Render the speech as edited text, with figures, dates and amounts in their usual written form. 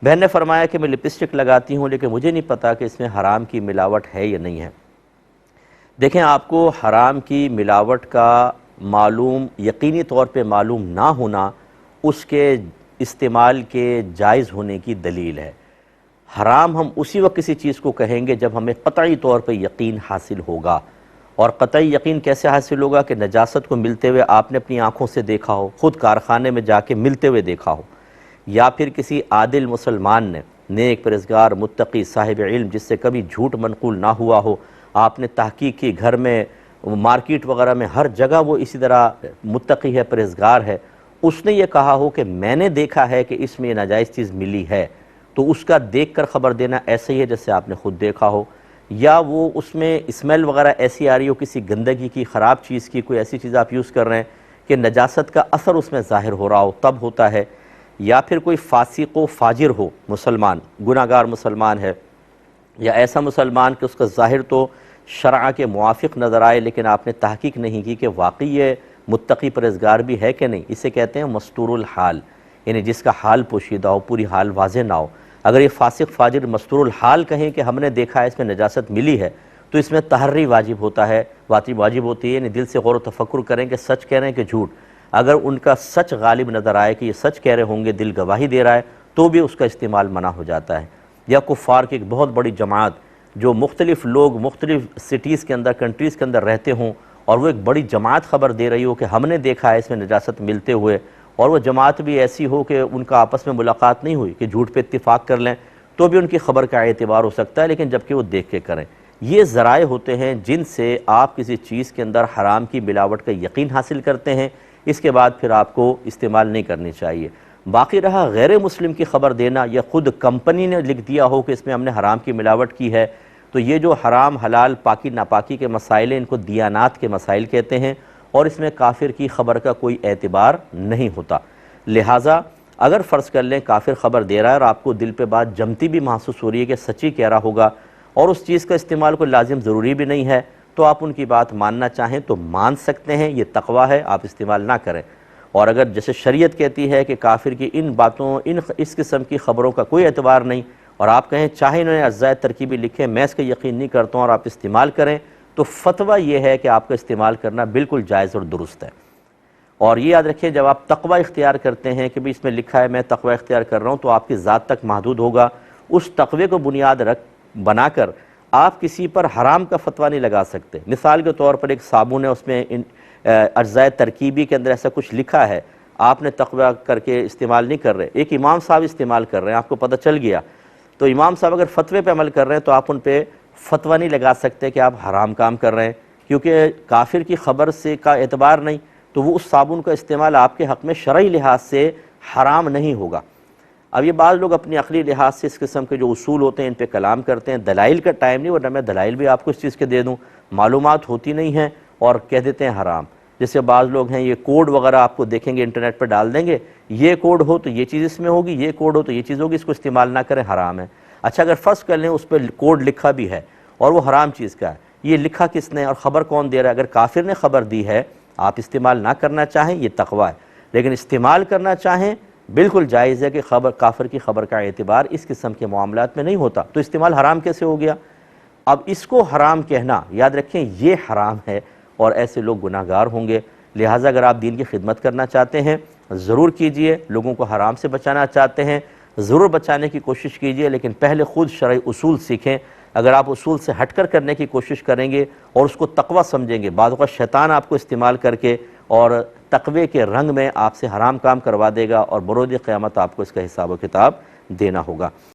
بہن نے فرمایا کہ میں لپسٹک لگاتی ہوں لیکن مجھے نہیں پتا کہ اس میں حرام کی ملاوٹ ہے یا نہیں ہے۔ دیکھیں، آپ کو حرام کی ملاوٹ کا معلوم، یقینی طور پہ معلوم نہ ہونا اس کے استعمال کے جائز ہونے کی دلیل ہے۔ حرام ہم اسی وقت کسی چیز کو کہیں گے جب ہمیں قطعی طور پہ یقین حاصل ہوگا۔ اور قطعی یقین کیسے حاصل ہوگا؟ کہ نجاست کو ملتے ہوئے آپ نے اپنی آنکھوں سے دیکھا ہو، خود کارخانے میں جا کے ملتے ہوئے دیکھا ہو، یا پھر کسی عادل مسلمان نے، نیک پرہیزگار متقی صاحب علم جس سے کبھی جھوٹ منقول نہ ہوا ہو، آپ نے تحقیق کی، گھر میں، مارکیٹ وغیرہ میں، ہر جگہ وہ اسی طرح متقی ہے، پرہیزگار ہے، اس نے یہ کہا ہو کہ میں نے دیکھا ہے کہ اس میں یہ ناجائز چیز ملی ہے، تو اس کا دیکھ کر خبر دینا ایسے ہی ہے جیسے آپ نے خود دیکھا ہو۔ یا وہ اس میں اسمیل وغیرہ ایسی آ رہی ہو کسی گندگی کی، خراب چیز کی، کوئی ایسی چیز آپ یوز کر رہے ہیں کہ نجاست کا اثر اس میں ظاہر ہو رہا ہو، تب ہوتا ہے۔ یا پھر کوئی فاسق و فاجر ہو، مسلمان، گناہگار مسلمان ہے، یا ایسا مسلمان کہ اس کا ظاہر تو شرع کے موافق نظر آئے لیکن آپ نے تحقیق نہیں کی کہ واقعی یہ متقی پرہیزگار بھی ہے کہ نہیں، اسے کہتے ہیں مستور الحال، یعنی جس کا حال پوشیدہ ہو، پوری حال واضح نہ ہو۔ اگر یہ فاسق فاجر مستور الحال کہیں کہ ہم نے دیکھا ہے اس میں نجاست ملی ہے، تو اس میں تحری واجب ہوتا ہے، واجب ہوتی ہے، یعنی دل سے غور و تفکر کریں کہ سچ کہہ رہے ہیں کہ جھوٹ۔ اگر ان کا سچ غالب نظر آئے کہ یہ سچ کہہ رہے ہوں گے، دل گواہی دے رہا ہے، تو بھی اس کا استعمال منع ہو جاتا ہے۔ یا کفار کی ایک بہت بڑی جماعت جو مختلف لوگ مختلف سٹیز کے اندر، کنٹریز کے اندر رہتے ہوں، اور وہ ایک بڑی جماعت خبر دے رہی ہو کہ ہم نے دیکھا ہے اس میں نجاست ملتے ہوئے، اور وہ جماعت بھی ایسی ہو کہ ان کا آپس میں ملاقات نہیں ہوئی کہ جھوٹ پہ اتفاق کر لیں، تو بھی ان کی خبر کا اعتبار ہو سکتا ہے، لیکن جبکہ وہ دیکھ کے کریں۔ یہ ذرائع ہوتے ہیں جن سے آپ کسی چیز کے اندر حرام کی ملاوٹ کا یقین حاصل کرتے ہیں، اس کے بعد پھر آپ کو استعمال نہیں کرنی چاہیے۔ باقی رہا غیر مسلم کی خبر دینا، یا خود کمپنی نے لکھ دیا ہو کہ اس میں ہم نے حرام کی ملاوٹ کی ہے، تو یہ جو حرام حلال پاکی ناپاکی کے مسائل ہیں، ان کو دیانات کے مسائل کہتے ہیں، اور اس میں کافر کی خبر کا کوئی اعتبار نہیں ہوتا۔ لہٰذا اگر فرض کر لیں کافر خبر دے رہا ہے اور آپ کو دل پہ بات جمتی بھی محسوس ہو رہی ہے کہ سچی کہہ رہا ہوگا، اور اس چیز کا استعمال کوئی لازم ضروری بھی نہیں ہے، تو آپ ان کی بات ماننا چاہیں تو مان سکتے ہیں، یہ تقویٰ ہے، آپ استعمال نہ کریں۔ اور اگر جیسے شریعت کہتی ہے کہ کافر کی ان باتوں، اس قسم کی خبروں کا کوئی اعتبار نہیں، اور آپ کہیں چاہے انہوں نے اجزاء ترکیبی لکھے، میں اس کا یقین نہیں کرتا ہوں، اور آپ استعمال کریں، تو فتویٰ یہ ہے کہ آپ کا استعمال کرنا بالکل جائز اور درست ہے۔ اور یہ یاد رکھیں، جب آپ تقویٰ اختیار کرتے ہیں کہ بھی اس میں لکھا ہے میں تقویٰ اختیار کر رہا ہوں، تو آپ کی ذات تک محدود ہوگا۔ اس تقوی کو بنیاد بنا کر آپ کسی پر حرام کا فتویٰ نہیں لگا سکتے۔ مثال کے طور پر ایک صابن ہے، اس میں اجزاء ترکیبی کے اندر ایسا کچھ لکھا ہے، آپ نے تقویٰ کر کے استعمال نہیں کر رہے، ایک امام صاحب استعمال کر رہے ہیں، آپ کو پتہ چل گیا، تو امام صاحب اگر فتوے پہ عمل کر رہے ہیں تو آپ ان پہ فتویٰ نہیں لگا سکتے کہ آپ حرام کام کر رہے ہیں، کیونکہ کافر کی خبر سے کا اعتبار نہیں، تو وہ اس صابن کا استعمال آپ کے حق میں شرعی لحاظ سے حرام نہیں ہوگا۔ اب یہ بعض لوگ اپنی عقلی لحاظ سے اس قسم کے جو اصول ہوتے ہیں ان پہ کلام کرتے ہیں، دلائل کا ٹائم نہیں، ورنہ میں دلائل بھی آپ کو اس چیز کے دے دوں، معلومات ہوتی نہیں ہیں اور کہہ دیتے ہیں حرام۔ جیسے بعض لوگ ہیں، یہ کوڈ وغیرہ آپ کو دیکھیں گے انٹرنیٹ پہ ڈال دیں گے، یہ کوڈ ہو تو یہ چیز اس میں ہوگی، یہ کوڈ ہو تو یہ چیز ہوگی، اس کو استعمال نہ کریں، حرام ہے۔ اچھا، اگر فرض کر لیں اس پہ کوڈ لکھا بھی ہے اور وہ حرام چیز کا ہے، یہ لکھا کس نے اور خبر کون دے رہا ہے؟ اگر کافر نے خبر دی ہے، آپ استعمال نہ کرنا چاہیں، یہ تقویٰ ہے، لیکن استعمال کرنا چاہیں، بالکل جائز ہے کہ کافر کی خبر کا اعتبار اس قسم کے معاملات میں نہیں ہوتا، تو استعمال حرام کیسے ہو گیا؟ اب اس کو حرام کہنا، یاد رکھیں یہ حرام ہے، اور ایسے لوگ گناہگار ہوں گے۔ لہٰذا اگر آپ دین کی خدمت کرنا چاہتے ہیں ضرور کیجئے، لوگوں کو حرام سے بچانا چاہتے ہیں ضرور بچانے کی کوشش کیجئے، لیکن پہلے خود شرعی اصول سیکھیں۔ اگر آپ اصول سے ہٹ کر کرنے کی کوشش کریں گے اور اس کو تقویٰ سمجھیں گے، بعض اوقات شیطان آپ کو استعمال کر کے اور تقوی کے رنگ میں آپ سے حرام کام کروا دے گا، اور بروز قیامت آپ کو اس کا حساب و کتاب دینا ہوگا۔